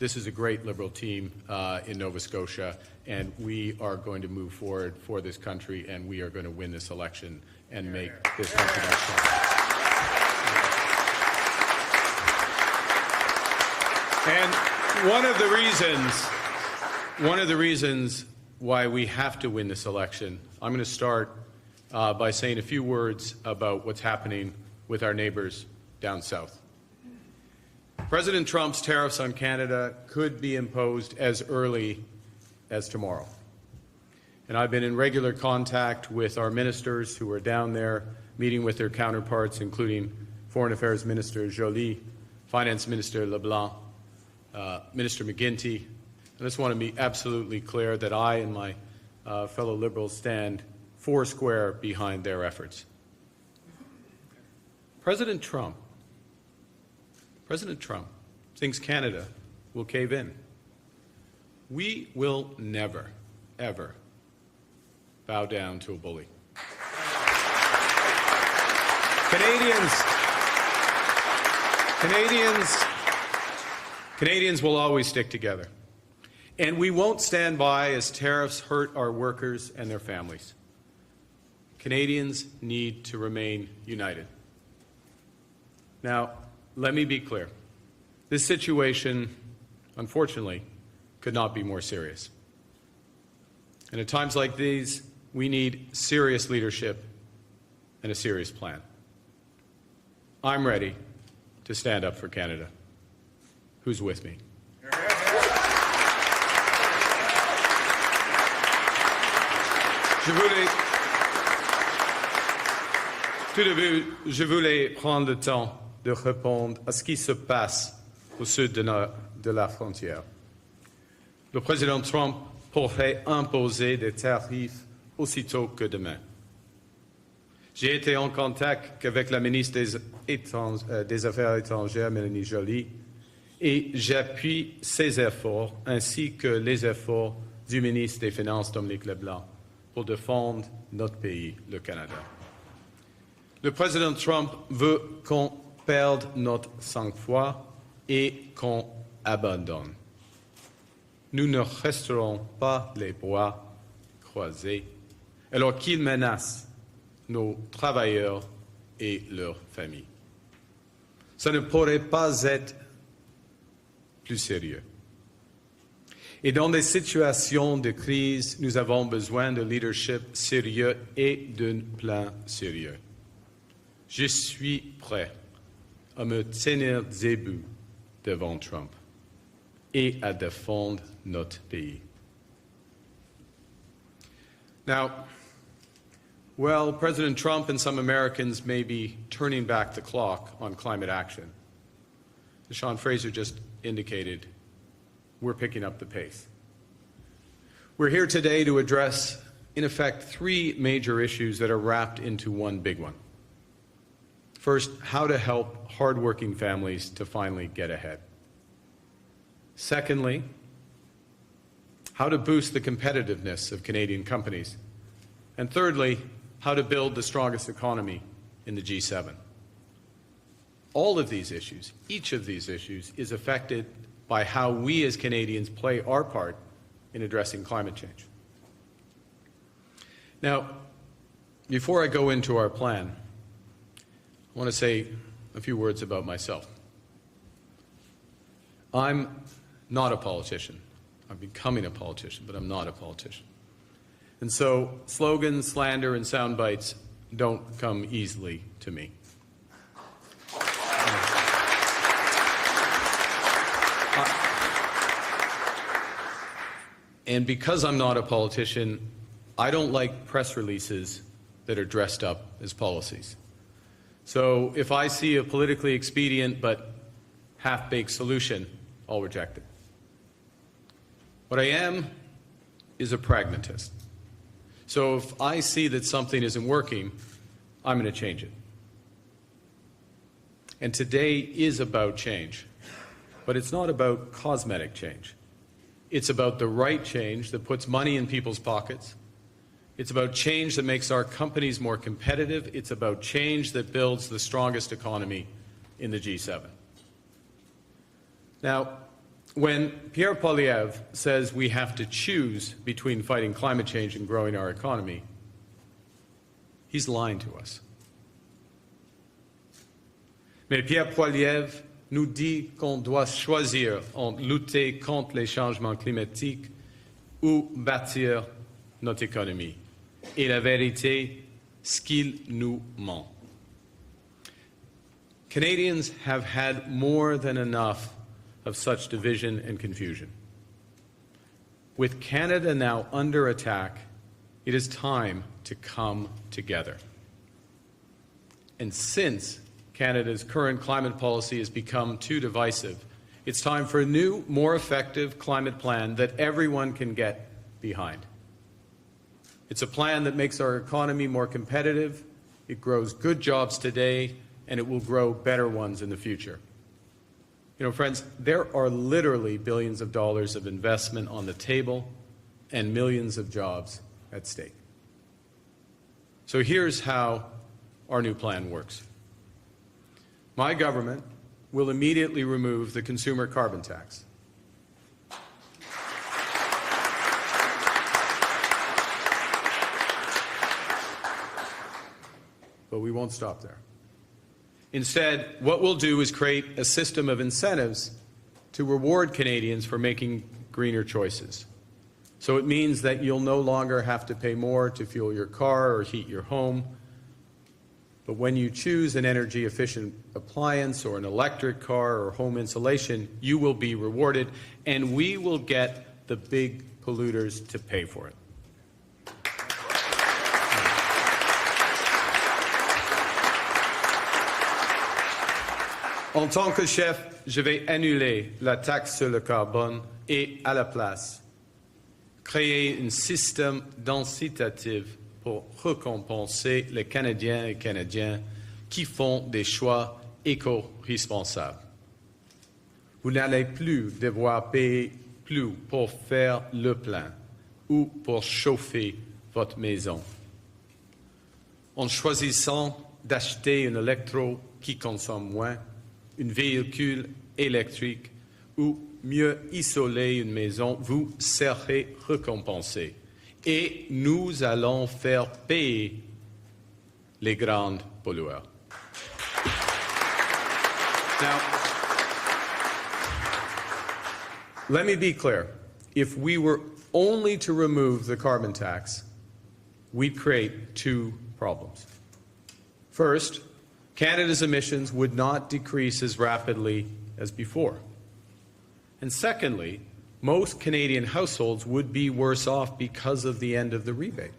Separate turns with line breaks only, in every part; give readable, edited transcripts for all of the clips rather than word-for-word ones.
this is a great Liberal team in Nova Scotia, and we are going to move forward for this country, and we are going to win this election and make this country much stronger. And one of the reasons why we have to win this election, I'm going to start by saying a few words about what's happening with our neighbors down south. President Trump's tariffs on Canada could be imposed as early as tomorrow. And I've been in regular contact with our ministers who are down there meeting with their counterparts, including Foreign Affairs Minister Joly, Finance Minister LeBlanc, Minister McGuinty. I just want to be absolutely clear that I and my fellow Liberals stand foursquare behind their efforts. President Trump thinks Canada will cave in. We will never, ever bow down to a bully. Canadians will always stick together. And we won't stand by as tariffs hurt our workers and their families. Canadians need to remain united. Now, let me be clear. This situation, unfortunately, could not be more serious. And at times like these, we need serious leadership and a serious plan. I'm ready to stand up for Canada. Who's with me? Tout début, je voulais prendre le temps de répondre à ce qui se passe au sud de la frontière. Le président Trump pourrait imposer des tarifs aussitôt que demain. J'ai été en contact avec la ministre des Affaires étrangères, Mélanie Joly, et j'appuie ses efforts ainsi que les efforts du ministre des Finances, Dominique Leblanc, pour défendre notre pays, le Canada. Le président Trump veut qu'on perde notre sang-froid et qu'on abandonne. Nous ne resterons pas les bras croisés alors qu'il menace nos travailleurs et leurs familles. Ça ne pourrait pas être plus sérieux. Et dans des situations de crise, nous avons besoin de leadership sérieux et d'un plan sérieux. Je suis prêt à me tenir debout devant Trump et à défendre notre pays. Now, well, President Trump and some Americans may be turning back the clock on climate action. As Sean Fraser just indicated, we're picking up the pace. We're here today to address, in effect, three major issues that are wrapped into one big one. First, how to help hardworking families to finally get ahead. Secondly, how to boost the competitiveness of Canadian companies. And thirdly, how to build the strongest economy in the G7. All of these issues, each of these issues, is affected by how we as Canadians play our part in addressing climate change. Now, before I go into our plan, I want to say a few words about myself. I'm not a politician. I'm becoming a politician, but I'm not a politician. And so slogans, slander, and sound bites don't come easily to me. And because I'm not a politician, I don't like press releases that are dressed up as policies. So if I see a politically expedient but half-baked solution, I'll reject it. What I am is a pragmatist. So if I see that something isn't working, I'm going to change it. And today is about change, but it's not about cosmetic change. It's about the right change that puts money in people's pockets. It's about change that makes our companies more competitive. It's about change that builds the strongest economy in the G7. Now, When Pierre Poilievre says we have to choose between fighting climate change and growing our economy, he's lying to us. Mais Pierre Poilievre nous dit qu'on doit choisir entre lutter contre les changements climatiques ou bâtir notre économie. Et la vérité, c'est qu'il nous ment. Canadians have had more than enough of such division and confusion. With Canada now under attack, it is time to come together. And since Canada's current climate policy has become too divisive, it's time for a new, more effective climate plan that everyone can get behind. It's a plan that makes our economy more competitive, it grows good jobs today, and it will grow better ones in the future. You know, friends, there are literally billions of dollars of investment on the table and millions of jobs at stake. So here's how our new plan works. My government will immediately remove the consumer carbon tax. But we won't stop there. Instead, what we'll do is create a system of incentives to reward Canadians for making greener choices. So it means that you'll no longer have to pay more to fuel your car or heat your home. But when you choose an energy-efficient appliance or an electric car or home insulation, you will be rewarded, and we will get the big polluters to pay for it. En tant que chef, je vais annuler la taxe sur le carbone et, à la place, créer un système d'incitatif pour récompenser les Canadiens et Canadiennes qui font des choix éco-responsables. Vous n'allez plus devoir payer plus pour faire le plein ou pour chauffer votre maison. En choisissant d'acheter un électro qui consomme moins, un véhicule électrique ou mieux isoler une maison, vous serez récompensé. Et nous allons faire payer les grands pollueurs. Now, let me be clear. If we were only to remove the carbon tax, we'd create two problems. First, Canada's emissions would not decrease as rapidly as before. And secondly, most Canadian households would be worse off because of the end of the rebate.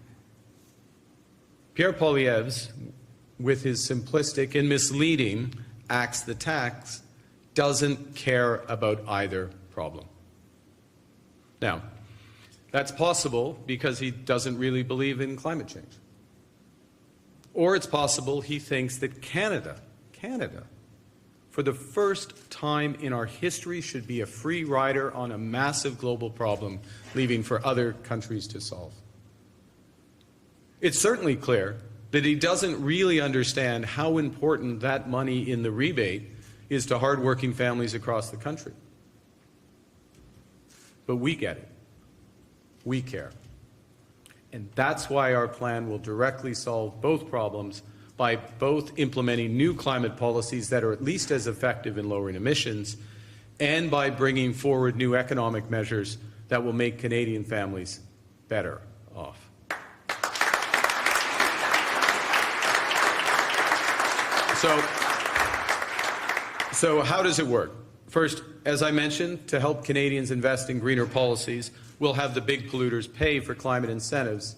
Pierre Poilievre, with his simplistic and misleading axe the tax, doesn't care about either problem. Now, that's possible because he doesn't really believe in climate change. Or it's possible he thinks that Canada, for the first time in our history, should be a free rider on a massive global problem, leaving for other countries to solve. It's certainly clear that he doesn't really understand how important that money in the rebate is to hardworking families across the country. But we get it. We care. And that's why our plan will directly solve both problems by both implementing new climate policies that are at least as effective in lowering emissions and by bringing forward new economic measures that will make Canadian families better off. So how does it work? First, as I mentioned, to help Canadians invest in greener policies, we'll have the big polluters pay for climate incentives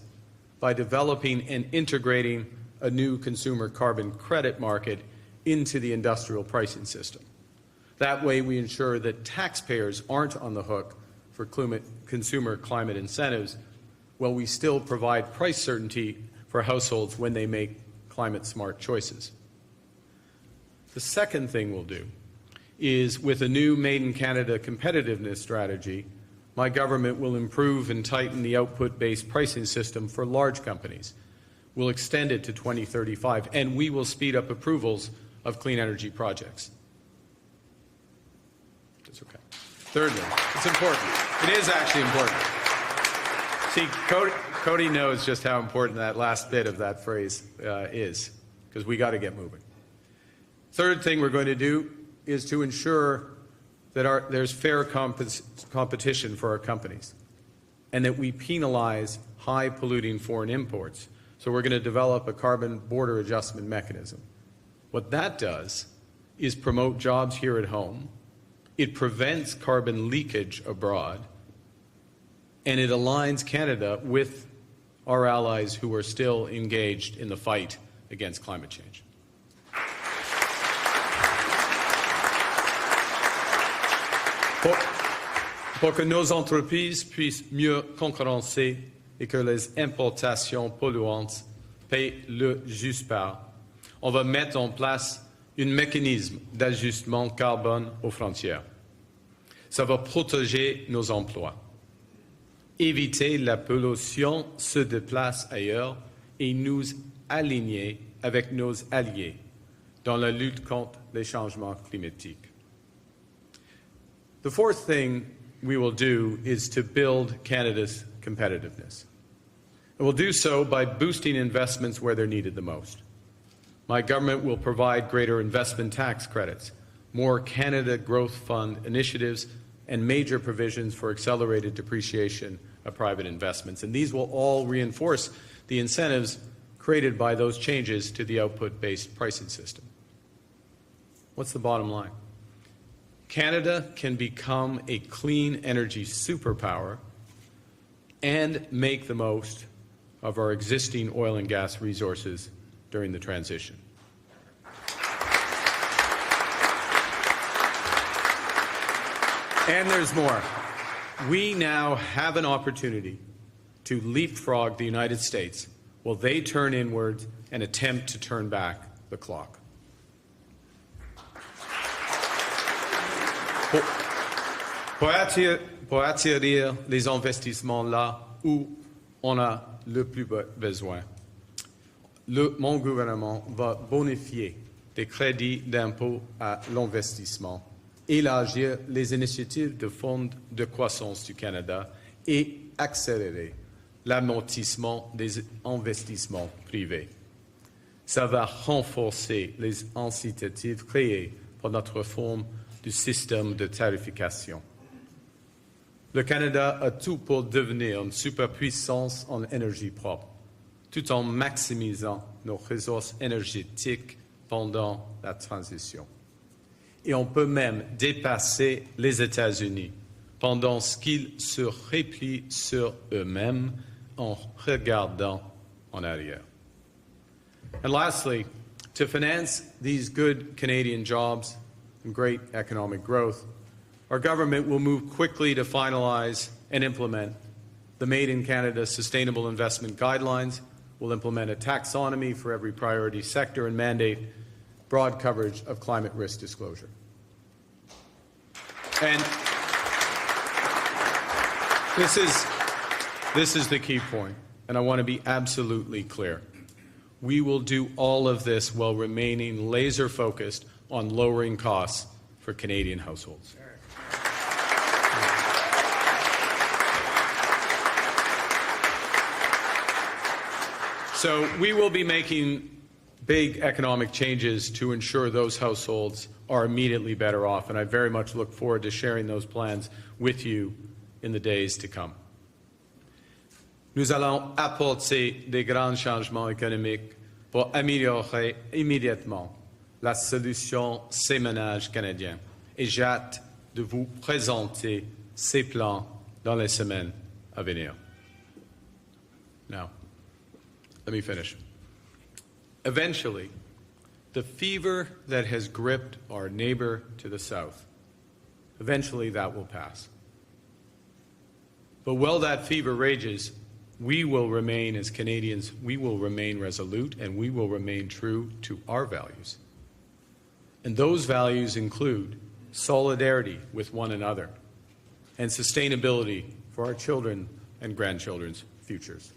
by developing and integrating a new consumer carbon credit market into the industrial pricing system. That way we ensure that taxpayers aren't on the hook for consumer climate incentives, while we still provide price certainty for households when they make climate-smart choices. The second thing we'll do is, with a new Made in Canada competitiveness strategy, my government will improve and tighten the output-based pricing system for large companies. We'll extend it to 2035, and we will speed up approvals of clean energy projects. That's okay. Thirdly, it's important. It is actually important. See, Cody knows just how important that last bit of that phrase is, because we got to get moving. Third thing we're going to do is to ensure that there's fair competition for our companies and that we penalize high-polluting foreign imports. So we're going to develop a carbon border adjustment mechanism. What that does is promote jobs here at home, it prevents carbon leakage abroad, and it aligns Canada with our allies who are still engaged in the fight against climate change. Pour que nos entreprises puissent mieux concurrencer et que les importations polluantes paient le juste part, on va mettre en place un mécanisme d'ajustement carbone aux frontières. Ça va protéger nos emplois, éviter la pollution se déplace ailleurs et nous aligner avec nos alliés dans la lutte contre les changements climatiques. The fourth thing we will do is to build Canada's competitiveness. And we'll do so by boosting investments where they're needed the most. My government will provide greater investment tax credits, more Canada Growth Fund initiatives, and major provisions for accelerated depreciation of private investments. And these will all reinforce the incentives created by those changes to the output-based pricing system. What's the bottom line? Canada can become a clean energy superpower and make the most of our existing oil and gas resources during the transition. And there's more. We now have an opportunity to leapfrog the United States while they turn inwards and attempt to turn back the clock. Pour attirer les investissements là où on a le plus besoin, mon gouvernement va bonifier des crédits d'impôt à l'investissement, élargir les initiatives de fonds de croissance du Canada et accélérer l'amortissement des investissements privés. Ça va renforcer les incitatifs créés par notre réforme du système de tarification. Le Canada a tout pour devenir une superpuissance en énergie propre, tout en maximisant nos ressources énergétiques pendant la transition. Et on peut même dépasser les États-Unis pendant qu'ils se replient sur eux-mêmes en regardant en arrière. And lastly, to finance these good Canadian jobs and great economic growth, our government will move quickly to finalize and implement the Made in Canada Sustainable Investment Guidelines. We'll implement a taxonomy for every priority sector and mandate broad coverage of climate risk disclosure. And this is the key point, and I want to be absolutely clear. We will do all of this while remaining laser-focused on lowering costs for Canadian households. So we will be making big economic changes to ensure those households are immediately better off, and I very much look forward to sharing those plans with you in the days to come. Nous allons apporter des grands changements économiques pour améliorer immédiatement la solution ces ménages canadiens. Et j'ai hâte de vous présenter ces plans dans les semaines à venir. Now, let me finish. Eventually, the fever that has gripped our neighbor to the south, eventually that will pass. But while that fever rages, we will remain, as Canadians, we will remain resolute and we will remain true to our values. And those values include solidarity with one another and sustainability for our children and grandchildren's futures.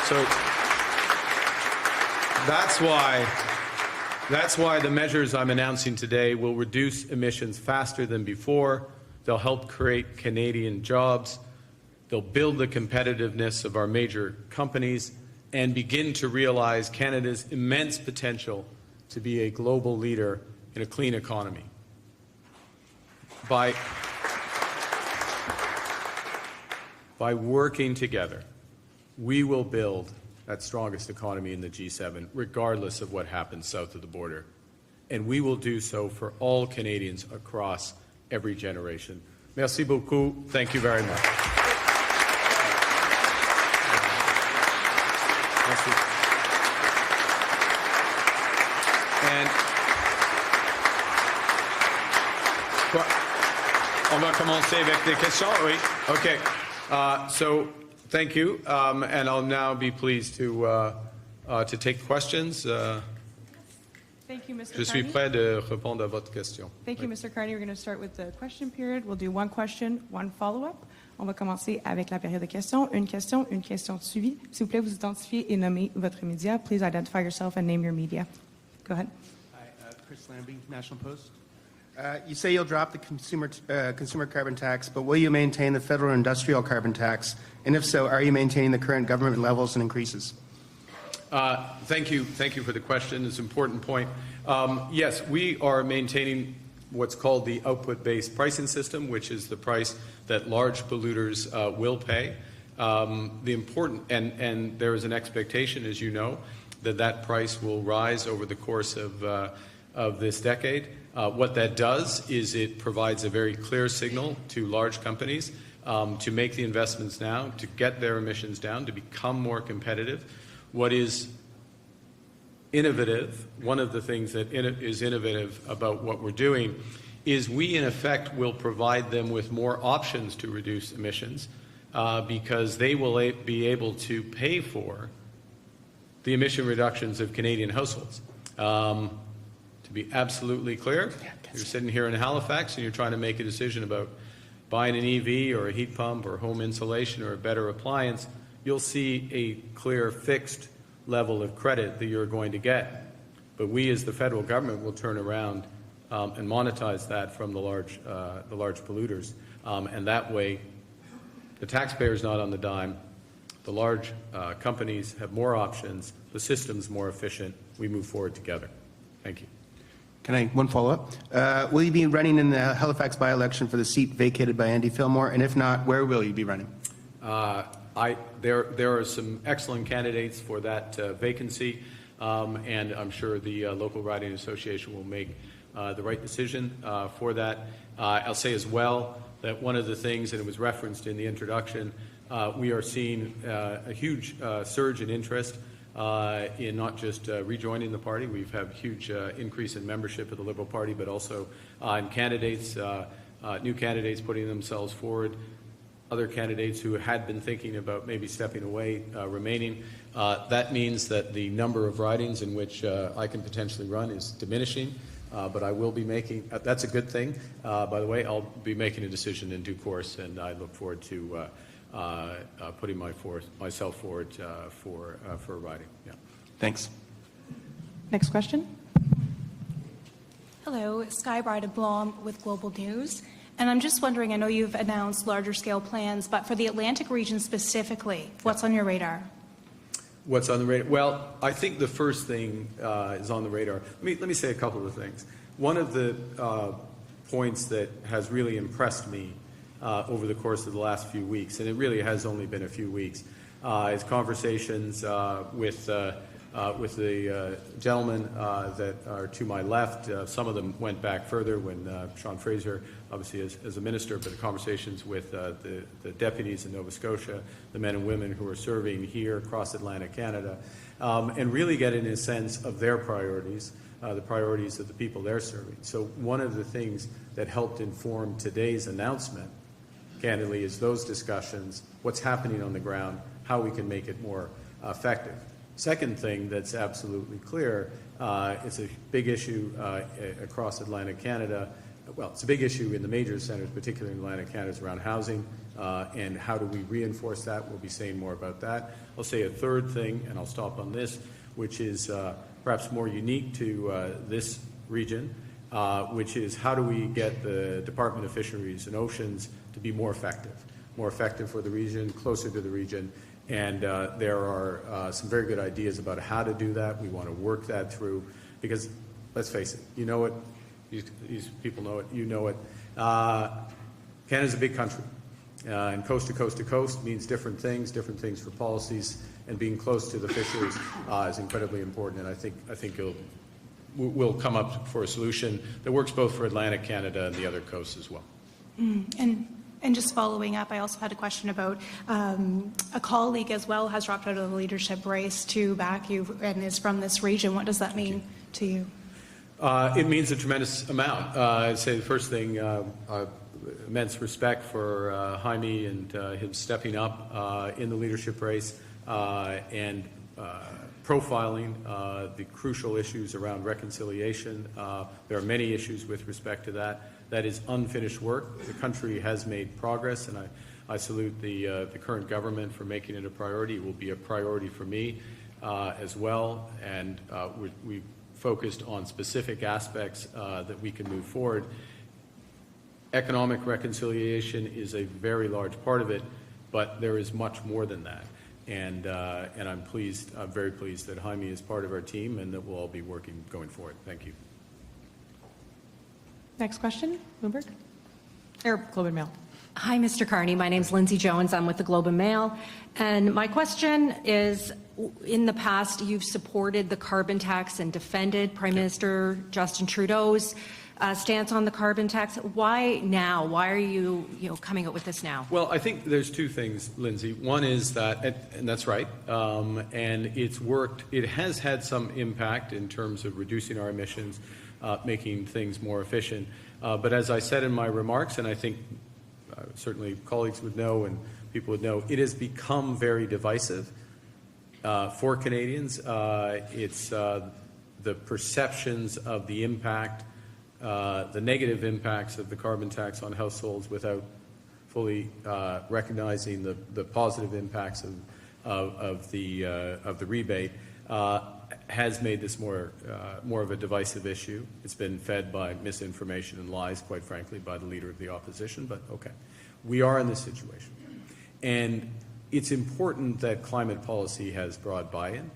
So that's why That's why the measures I'm announcing today will reduce emissions faster than before. They'll help create Canadian jobs. They'll build the competitiveness of our major companies and begin to realize Canada's immense potential to be a global leader in a clean economy. By working together, we will build that strongest economy in the G7, regardless of what happens south of the border. And we will do so for all Canadians across every generation. Merci beaucoup. Thank you very much. Merci. And on va commencer avec des questions. Oui. Okay. So thank you, and I'll now be pleased to take questions.
Thank you, Mr.
Je suis prêt de répondre à votre question.
Thank you, Mr. Carney. We're going to start with the question period. We'll do one question, one follow-up. On va commencer avec la période de questions. Une question de suivi. S'il vous plaît, vous identifiez et nommez votre média. Please identify yourself and name your media. Go ahead.
Hi, Chris Lambie, National Post. You say you'll drop the consumer carbon tax, but will you maintain the federal industrial carbon tax? And if so, are you maintaining the current government levels and increases?
Thank you for the question. It's an important point. Yes, we are maintaining what's called the output-based pricing system, which is the price that large polluters will pay. And there is an expectation, as you know, that price will rise over the course of this decade. What that does is it provides a very clear signal to large companies to make the investments now, to get their emissions down, to become more competitive. What is innovative, one of the things that is innovative about what we're doing, is we, in effect, will provide them with more options to reduce emissions because they will be able to pay for the emission reductions of Canadian households. To be absolutely clear, you're sitting here in Halifax and you're trying to make a decision about buying an EV or a heat pump or home insulation or a better appliance, you'll see a clear fixed level of credit that you're going to get. But we, as the federal government, will turn around and monetize that from the large polluters. And that way, the taxpayer's not on the dime. The large companies have more options. The system's more efficient. We move forward together. Thank you.
Can I, one follow-up? Will you be running in the Halifax by-election for the seat vacated by Andy Fillmore? And if not, where will you be running?
There are some excellent candidates for that vacancy, and I'm sure the local riding association will make the right decision for that. I'll say as well that one of the things, and it was referenced in the introduction, we are seeing a huge surge in interest in not just rejoining the party. We've had a huge increase in membership of the Liberal Party, but also in candidates, new candidates putting themselves forward, other candidates who had been thinking about maybe stepping away, remaining. That means that the number of ridings in which I can potentially run is diminishing, but I will be making, that's a good thing, by the way. I'll be making a decision in due course, and I look forward to putting myself forward for a riding. Yeah.
Thanks.
Next question.
Hello, Sky Bride Blom with Global News. And I'm just wondering, I know you've announced larger scale plans, but for the Atlantic region specifically, what's on your radar?
What's on the radar? Well, I think the first thing is on the radar. Let me say a couple of things. One of the points that has really impressed me over the course of the last few weeks, and it really has only been a few weeks, is conversations with the gentlemen that are to my left. Some of them went back further when Sean Fraser, obviously as a minister, but the conversations with the deputies in Nova Scotia, the men and women who are serving here across Atlantic Canada, and really getting a sense of their priorities, the priorities of the people they're serving. So one of the things that helped inform today's announcement, candidly, is those discussions, what's happening on the ground, how we can make it more effective. Second thing that's absolutely clear, it's a big issue across Atlantic Canada. Well, it's a big issue in the major centres, particularly in Atlantic Canada, is around housing, and how do we reinforce that? We'll be saying more about that. I'll say a third thing, and I'll stop on this, which is perhaps more unique to this region, which is how do we get the Department of Fisheries and Oceans to be more effective for the region, closer to the region. And there are some very good ideas about how to do that. We want to work that through because, let's face it, you know it, these people know it, you know it. Canada's a big country, and coast to coast to coast means different things for policies, and being close to the fisheries is incredibly important. And I think we'll come up for a solution that works both for Atlantic Canada and the other coasts as well.
And just following up, I also had a question about a colleague as well has dropped out of the leadership race to back you and is from this region. What does that mean to you?
It means a tremendous amount. I'd say the first thing, immense respect for Jaime and him stepping up in the leadership race and profiling the crucial issues around reconciliation. There are many issues with respect to that. That is unfinished work. The country has made progress, and I salute the current government for making it a priority. It will be a priority for me as well, and we focused on specific aspects that we can move forward. Economic reconciliation is a very large part of it, but there is much more than that. And I'm very pleased that Jaime is part of our team and that we'll all be working going forward. Thank you.
Next question, Bloomberg or Globe and Mail.
Hi, Mr. Carney. My name's Lindsay Jones. I'm with the Globe and Mail. And my question is, in the past, you've supported the carbon tax and defended Prime Minister Justin Trudeau's stance on the carbon tax. Why now? Why are you coming up with this now?
Well, I think there's two things, Lindsay. One is that, and that's right, and it's worked. It has had some impact in terms of reducing our emissions, making things more efficient. But as I said in my remarks, and I think certainly colleagues would know and people would know, it has become very divisive for Canadians. It's the perceptions of the impact, the negative impacts of the carbon tax on households without fully recognizing the positive impacts of the rebate has made this more of a divisive issue. It's been fed by misinformation and lies, quite frankly, by the leader of the opposition, but okay. We are in this situation. And it's important that climate policy has broad buy-in.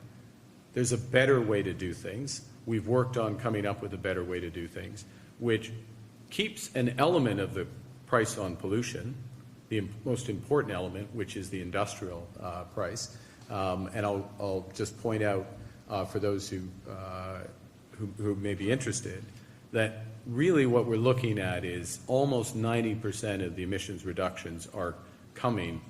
There's a better way to do things. We've worked on coming up with a better way to do things, which keeps an element of the price on pollution, the most important element, which is the industrial price. And I'll just point out for those who may be interested that really what we're looking at is almost 90% of the emissions reductions are coming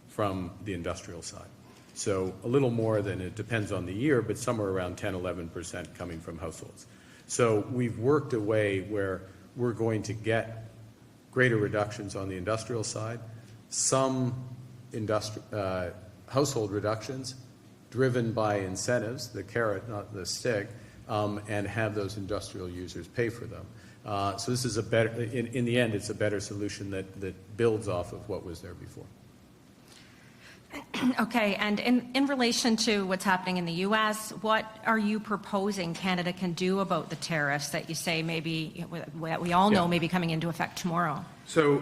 from the industrial side. So a little more than, it depends on the year, but somewhere around 10, 11% coming from households. So we've worked a way where we're going to get greater reductions on the industrial side, some household reductions driven by incentives, the carrot, not the stick, and have those industrial users pay for them. So this is a better, in the end, it's a better solution that builds off of what was there before.
Okay, and in relation to what's happening in the U.S., what are you proposing Canada can do about the tariffs that you say maybe, we all know may be coming into effect tomorrow?
So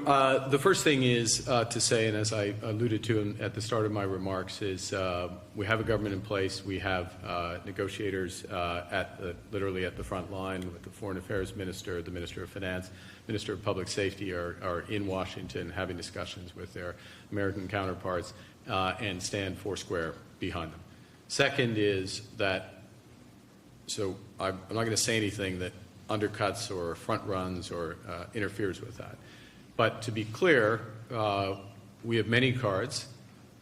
the first thing is to say, and as I alluded to at the start of my remarks, is we have a government in place. We have negotiators literally at the front line with the Foreign Affairs Minister, the Minister of Finance, Minister of Public Safety are in Washington having discussions with their American counterparts and stand foursquare behind them. Second is that, so I'm not going to say anything that undercuts or front runs or interferes with that. But to be clear, we have many cards.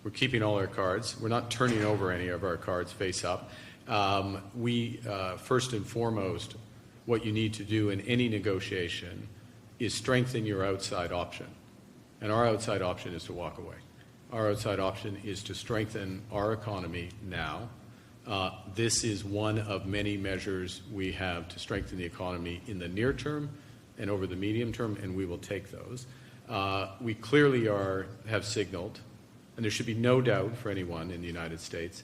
We're keeping all our cards. We're not turning over any of our cards face up. First and foremost, what you need to do in any negotiation is strengthen your outside option. And our outside option is to walk away. Our outside option is to strengthen our economy now. This is one of many measures we have to strengthen the economy in the near term and over the medium term, and we will take those. We clearly have signaled, and there should be no doubt for anyone in the United States,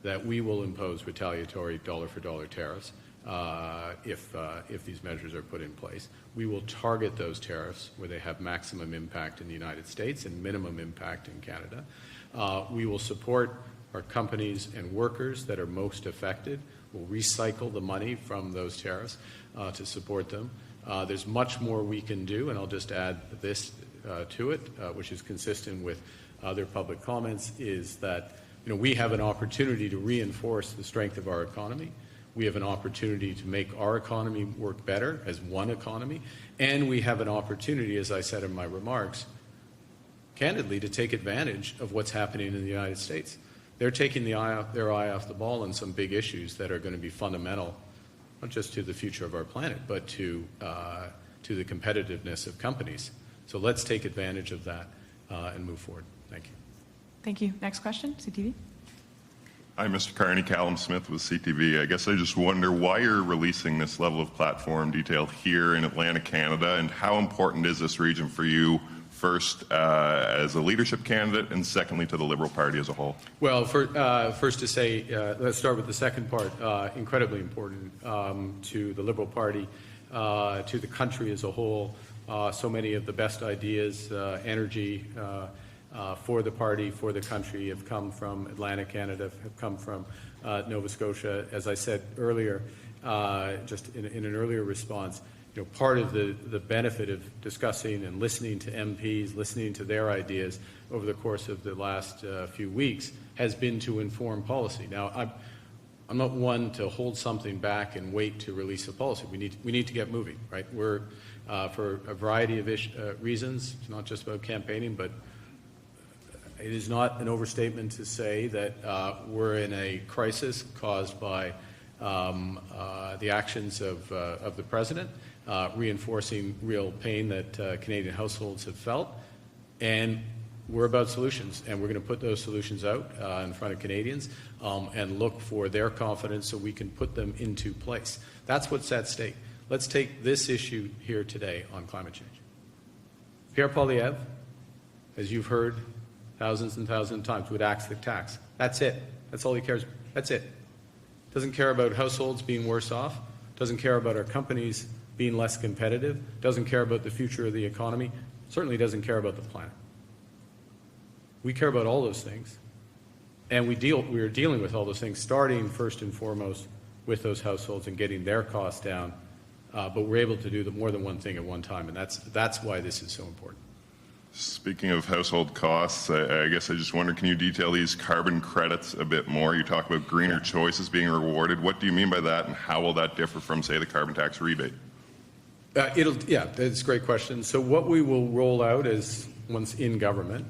that we will impose retaliatory dollar-for-dollar tariffs if these measures are put in place. We will target those tariffs where they have maximum impact in the United States and minimum impact in Canada. We will support our companies and workers that are most affected. We'll recycle the money from those tariffs to support them. There's much more we can do, and I'll just add this to it, which is consistent with other public comments, is that we have an opportunity to reinforce the strength of our economy. We have an opportunity to make our economy work better as one economy, and we have an opportunity, as I said in my remarks, candidly, to take advantage of what's happening in the United States. They're taking their eye off the ball on some big issues that are going to be fundamental, not just to the future of our planet, but to the competitiveness of companies. So let's take advantage of that and move forward. Thank you.
Thank you. Next question, CTV.
Hi, Mr. Carney. Callum Smith with CTV. I guess I just wonder why you're releasing this level of platform detail here in Atlantic, Canada, and how important is this region for you, first as a leadership candidate, and secondly to the Liberal Party as a whole? Well,
first to say, let's start with the second part. Incredibly important to the Liberal Party, to the country as a whole. So many of the best ideas, energy, for the party, for the country, have come from Atlantic Canada, have come from Nova Scotia. As I said earlier, just in an earlier response, part of the benefit of discussing and listening to MPs, listening to their ideas over the course of the last few weeks has been to inform policy. Now, I'm not one to hold something back and wait to release a policy. We need to get moving, right? We're for a variety of reasons. It's not just about campaigning, but it is not an overstatement to say that we're in a crisis caused by the actions of the president, reinforcing real pain that Canadian households have felt. And we're about solutions, and we're going to put those solutions out in front of Canadians and look for their confidence so we can put them into place. That's what's at stake. Let's take this issue here today on climate change. Pierre Poilievre, as you've heard thousands and thousands of times, would axe the tax. That's it. That's all he cares about. That's it. Doesn't care about households being worse off. Doesn't care about our companies being less competitive. Doesn't care about the future of the economy. Certainly doesn't care about the planet. We care about all those things. And we are dealing with all those things, starting first and foremost with those households and getting their costs down. But we're able to do more than one thing at one time, and that's why this is so important.
Speaking of household costs, I guess I just wonder, can you detail these carbon credits a bit more? You talk about greener choices being rewarded. What do you mean by that, and how will that differ from, say, the carbon tax rebate?
That's a great question. So what we will roll out once in government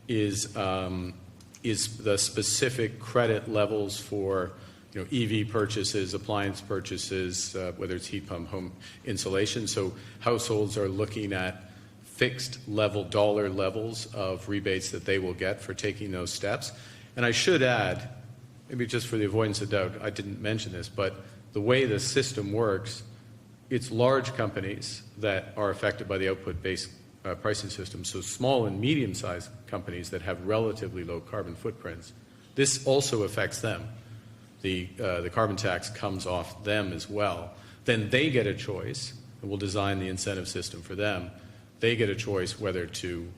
is the specific credit levels for EV purchases, appliance purchases, whether it's heat pump, home insulation. So households are looking at fixed level dollar levels of rebates that they will get for taking those steps. And I should add, maybe just for the avoidance of doubt, I didn't mention this, but the way the system works, it's large companies that are affected by the output-based pricing system. So small and medium-sized companies that have relatively low carbon footprints, this also affects them. The carbon tax comes off them as well. Then they get a choice, and we'll design the incentive system for them. They get a choice whether to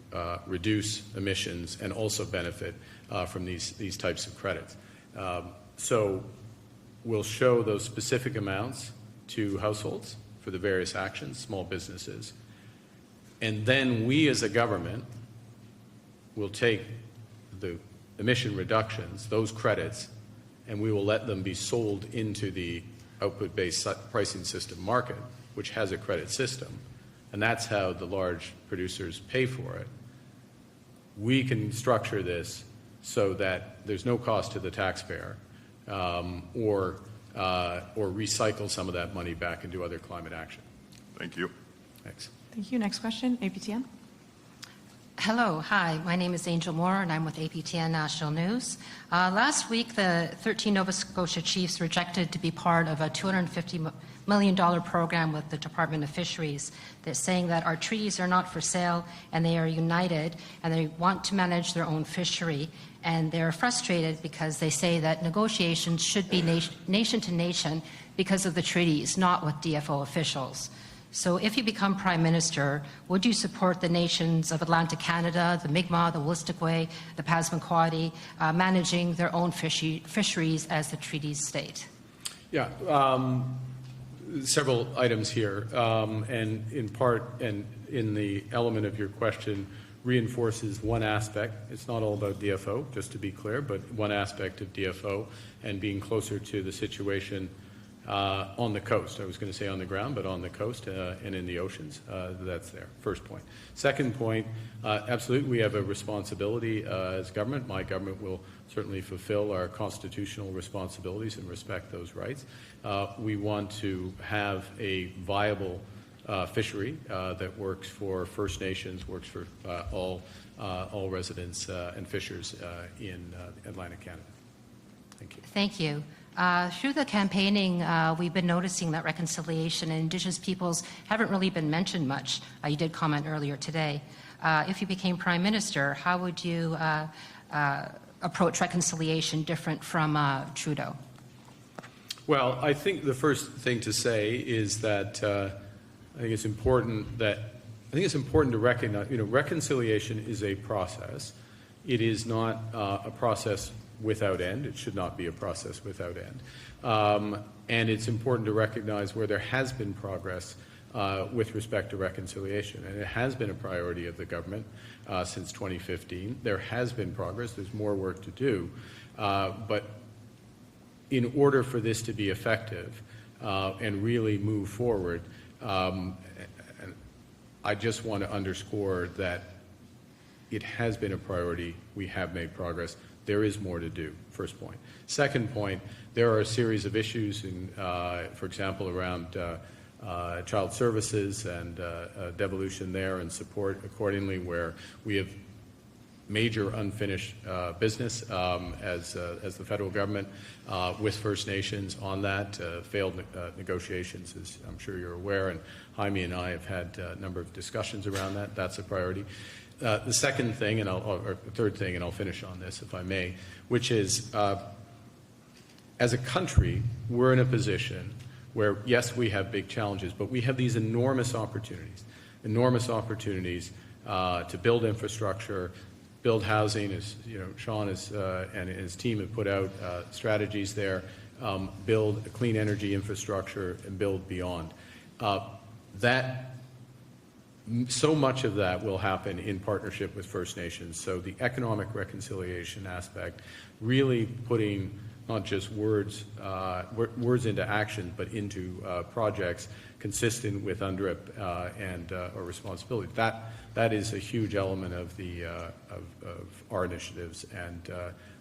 reduce emissions and also benefit from these types of credits. So we'll show those specific amounts to households for the various actions, small businesses. And then we as a government will take the emission reductions, those credits, and we will let them be sold into the output-based pricing system market, which has a credit system. And that's how the large producers pay for it. We can structure this so that there's no cost to the taxpayer or recycle some of that money back into other climate action.
Thank you.
Thanks.
Thank you. Next question, APTN.
Hello, hi. My name is Angel Moore, and I'm with APTN National News. Last week, the 13 Nova Scotia Chiefs rejected to be part of a $250 million program with the Department of Fisheries that's saying that our treaties are not for sale, and they are united, and they want to manage their own fishery. And they're frustrated because they say that negotiations should be nation to nation because of the treaties, not with DFO officials. So if you become Prime Minister, would you support the nations of Atlantic Canada, the Mi'kmaq, the Wolastoqey, the Passamaquoddy, managing their own fisheries as the treaties state?
Yeah, several items here, and in part, and in the element of your question, reinforces one aspect. It's not all about DFO, just to be clear, but one aspect of DFO and being closer to the situation on the coast. I was going to say on the ground, but on the coast and in the oceans. That's there. First point. Second point, absolutely, we have a responsibility as government. My government will certainly fulfill our constitutional responsibilities and respect those rights. We want to have a viable fishery that works for First Nations, works for all residents and fishers in Atlantic Canada. Thank you.
Thank you. Through the campaigning, we've been noticing that reconciliation and Indigenous peoples haven't really been mentioned much. You did comment earlier today. If you became Prime Minister, how would you approach reconciliation different from Trudeau?
Well, I think the first thing to say is that I think it's important to recognize, reconciliation is a process. It is not a process without end. It should not be a process without end. And it's important to recognize where there has been progress with respect to reconciliation. And it has been a priority of the government since 2015. There has been progress. There's more work to do. But in order for this to be effective and really move forward, and I just want to underscore that it has been a priority. We have made progress. There is more to do, first point. Second point, there are a series of issues, for example, around child services and devolution there and support accordingly, where we have major unfinished business as the federal government with First Nations on that, failed negotiations, as I'm sure you're aware, and Jaime and I have had a number of discussions around that. That's a priority. The second thing, or the third thing, and I'll finish on this if I may, which is as a country, we're in a position where, yes, we have big challenges, but we have these enormous opportunities to build infrastructure, build housing, as Sean and his team have put out strategies there, build a clean energy infrastructure, and build beyond. So much of that will happen in partnership with First Nations. So the economic reconciliation aspect, really putting not just words into action, but into projects consistent with UNDRIP and our responsibility. That is a huge element of our initiatives, and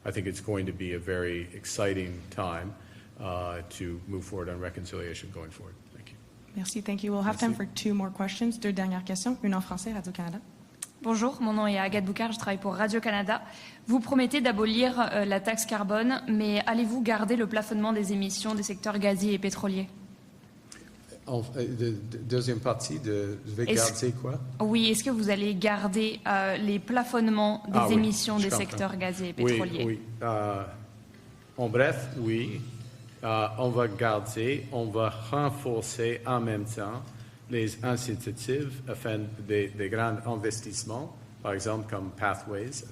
I think it's going to be a very exciting time to move forward on reconciliation going forward. Thank you.
Merci, thank you. We'll have time for two more questions. Deux dernières questions, une en français, Radio-Canada.
Bonjour, mon nom est Agathe Boucard, je travaille pour Radio-Canada. Vous promettez d'abolir la taxe carbone, mais allez-vous garder le plafonnement des émissions des secteurs gaziers et pétroliers?
Deuxième partie de je vais garder quoi?
Oui, est-ce que vous allez garder les plafonnements des émissions des secteurs gaziers et pétroliers?
Oui. En bref, oui. On va garder, on va renforcer en même temps les incitatifs afin des grands investissements, par exemple comme Pathways,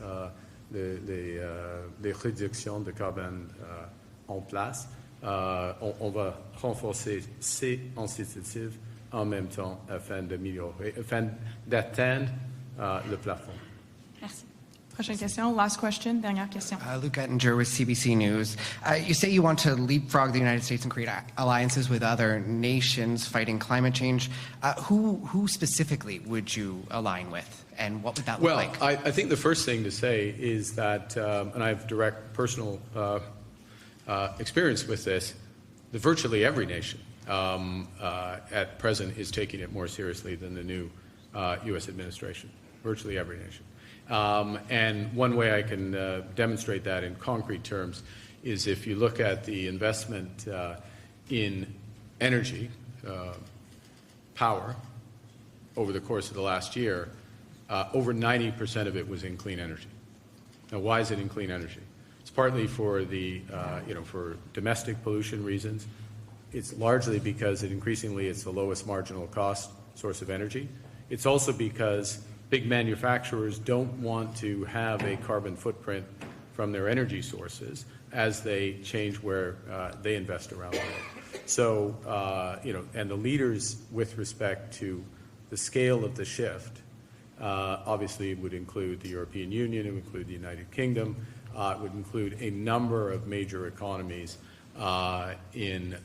les réductions de carbone en place. On va renforcer ces incitatifs en même temps afin d'atteindre le plafond.
Merci.
Prochaine question, last question, dernière question.
Luke Ettinger with CBC News. You say you want to leapfrog the United States and create alliances with other nations fighting climate change. Who specifically would you align with, and what would that look like?
Well, I think the first thing to say is that, and I have direct personal experience with this, that virtually every nation at present is taking it more seriously than the new U.S. administration. Virtually every nation. And one way I can demonstrate that in concrete terms is if you look at the investment in energy, power, over the course of the last year, over 90% of it was in clean energy. Now, why is it in clean energy? It's partly for the, for domestic pollution reasons. It's largely because increasingly it's the lowest marginal cost source of energy. It's also because big manufacturers don't want to have a carbon footprint from their energy sources as they change where they invest around the world. So, and the leaders with respect to the scale of the shift obviously would include the European Union, it would include the United Kingdom, it would include a number of major economies in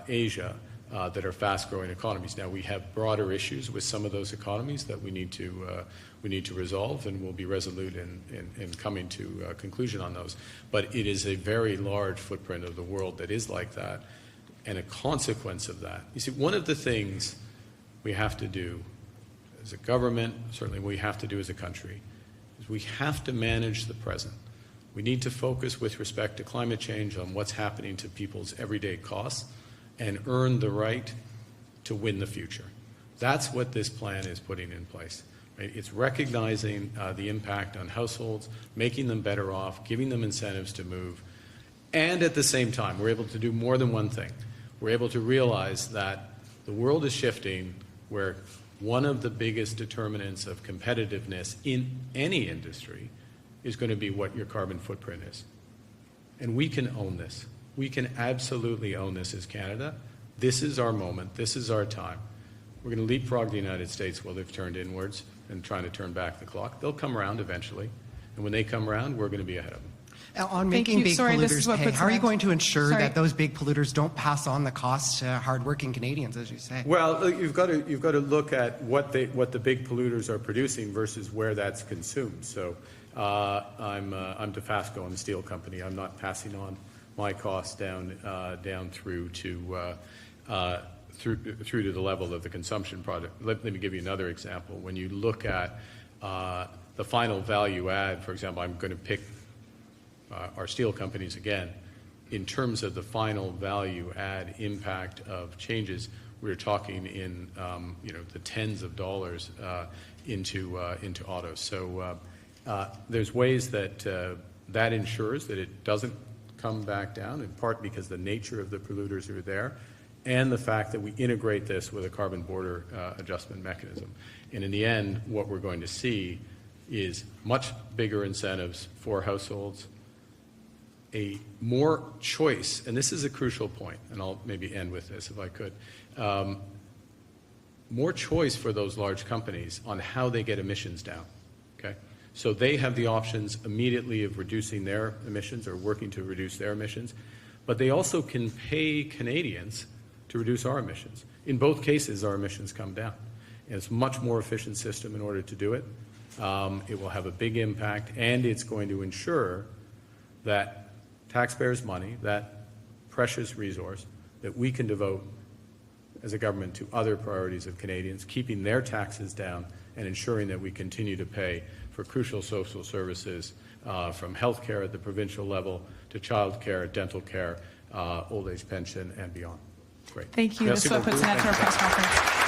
Asia that are fast-growing economies. Now, we have broader issues with some of those economies that we need to resolve, and we'll be resolute in coming to a conclusion on those. But it is a very large footprint of the world that is like that, and a consequence of that. You see, one of the things we have to do as a government, certainly we have to do as a country, is we have to manage the present. We need to focus with respect to climate change on what's happening to people's everyday costs and earn the right to win the future. That's what this plan is putting in place. Right? It's recognizing the impact on households, making them better off, giving them incentives to move, and at the same time, we're able to do more than one thing. We're able to realize that the world is shifting where one of the biggest determinants of competitiveness in any industry is going to be what your carbon footprint is. And we can own this. We can absolutely own this as Canada. This is our moment. This is our time. We're going to leapfrog the United States while they've turned inwards and trying to turn back the clock. They'll come around eventually. And when they come around, we're going to be ahead of them.
On making big polluters pay, how are you going to ensure
Sorry.
that those big polluters don't pass on the costs to hardworking Canadians, as you say?
Well, you've got to look at what the big polluters are producing versus where that's consumed. So I'm Dofasco, I'm a steel company. I'm not passing on my costs down through to the level of the consumption product. Let me give you another example. When you look at the final value add, for example, I'm going to pick our steel companies again. In terms of the final value add impact of changes, we're talking in the tens of dollars into autos. So there's ways that that ensures that it doesn't come back down, in part because the nature of the polluters are there, and the fact that we integrate this with a carbon border adjustment mechanism. And in the end, what we're going to see is much bigger incentives for households, a more choice, and this is a crucial point, and I'll maybe end with this if I could, more choice for those large companies on how they get emissions down, okay? So they have the options immediately of reducing their emissions or working to reduce their emissions, but they also can pay Canadians to reduce our emissions. In both cases, our emissions come down. And it's a much more efficient system in order to do it. It will have a big impact, and it's going to ensure that taxpayers' money, that precious resource that we can devote as a government to other priorities of Canadians, keeping their taxes down and ensuring that we continue to pay for crucial social services from health care at the provincial level to child care, dental care, old age pension, and beyond. Great.
Thank you. This is what puts an end to our press conference.